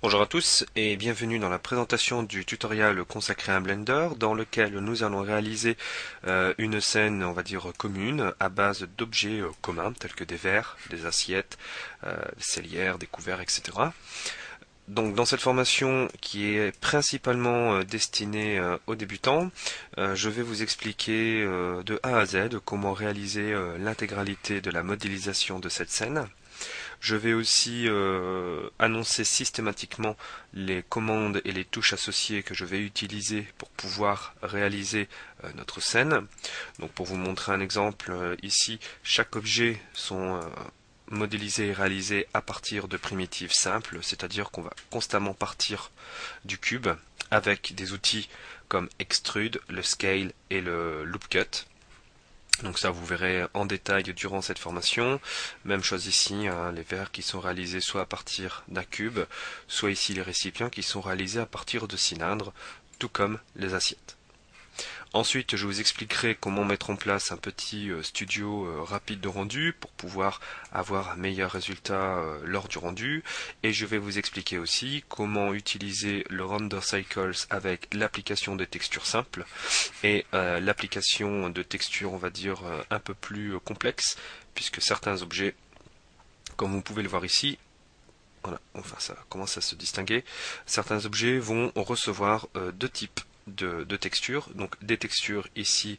Bonjour à tous et bienvenue dans la présentation du tutoriel consacré à un Blender dans lequel nous allons réaliser une scène, on va dire, commune à base d'objets communs tels que des verres, des assiettes, des cellières, des couverts, etc. Donc dans cette formation qui est principalement destinée aux débutants, je vais vous expliquer de A à Z comment réaliser l'intégralité de la modélisation de cette scène. Je vais aussi annoncer systématiquement les commandes et les touches associées que je vais utiliser pour pouvoir réaliser notre scène. Donc pour vous montrer un exemple, ici, chaque objet sont modélisés et réalisés à partir de primitives simples, c'est-à-dire qu'on va constamment partir du cube avec des outils comme Extrude, le Scale et le Loop Cut. Donc ça, vous verrez en détail durant cette formation. Même chose ici, hein, les verres qui sont réalisés soit à partir d'un cube, soit ici les récipients qui sont réalisés à partir de cylindres, tout comme les assiettes. Ensuite, je vous expliquerai comment mettre en place un petit studio rapide de rendu pour pouvoir avoir un meilleur résultat lors du rendu. Et je vais vous expliquer aussi comment utiliser le Render Cycles avec l'application des textures simples et l'application de textures, on va dire, un peu plus complexe, puisque certains objets, comme vous pouvez le voir ici, voilà, enfin ça commence à se distinguer. Certains objets vont recevoir deux types de textures, donc des textures ici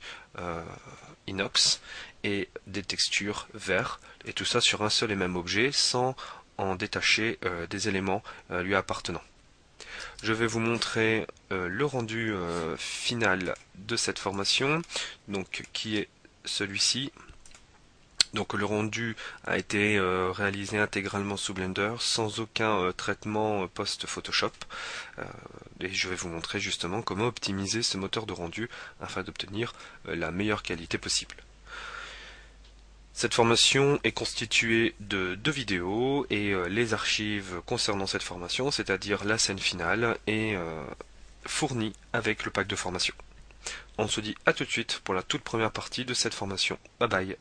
inox et des textures verre, et tout ça sur un seul et même objet sans en détacher des éléments lui appartenant. Je vais vous montrer le rendu final de cette formation, donc qui est celui-ci. Donc le rendu a été réalisé intégralement sous Blender sans aucun traitement post-Photoshop. Et je vais vous montrer justement comment optimiser ce moteur de rendu afin d'obtenir la meilleure qualité possible. Cette formation est constituée de deux vidéos et les archives concernant cette formation, c'est-à-dire la scène finale, est fournie avec le pack de formation. On se dit à tout de suite pour la toute première partie de cette formation. Bye bye.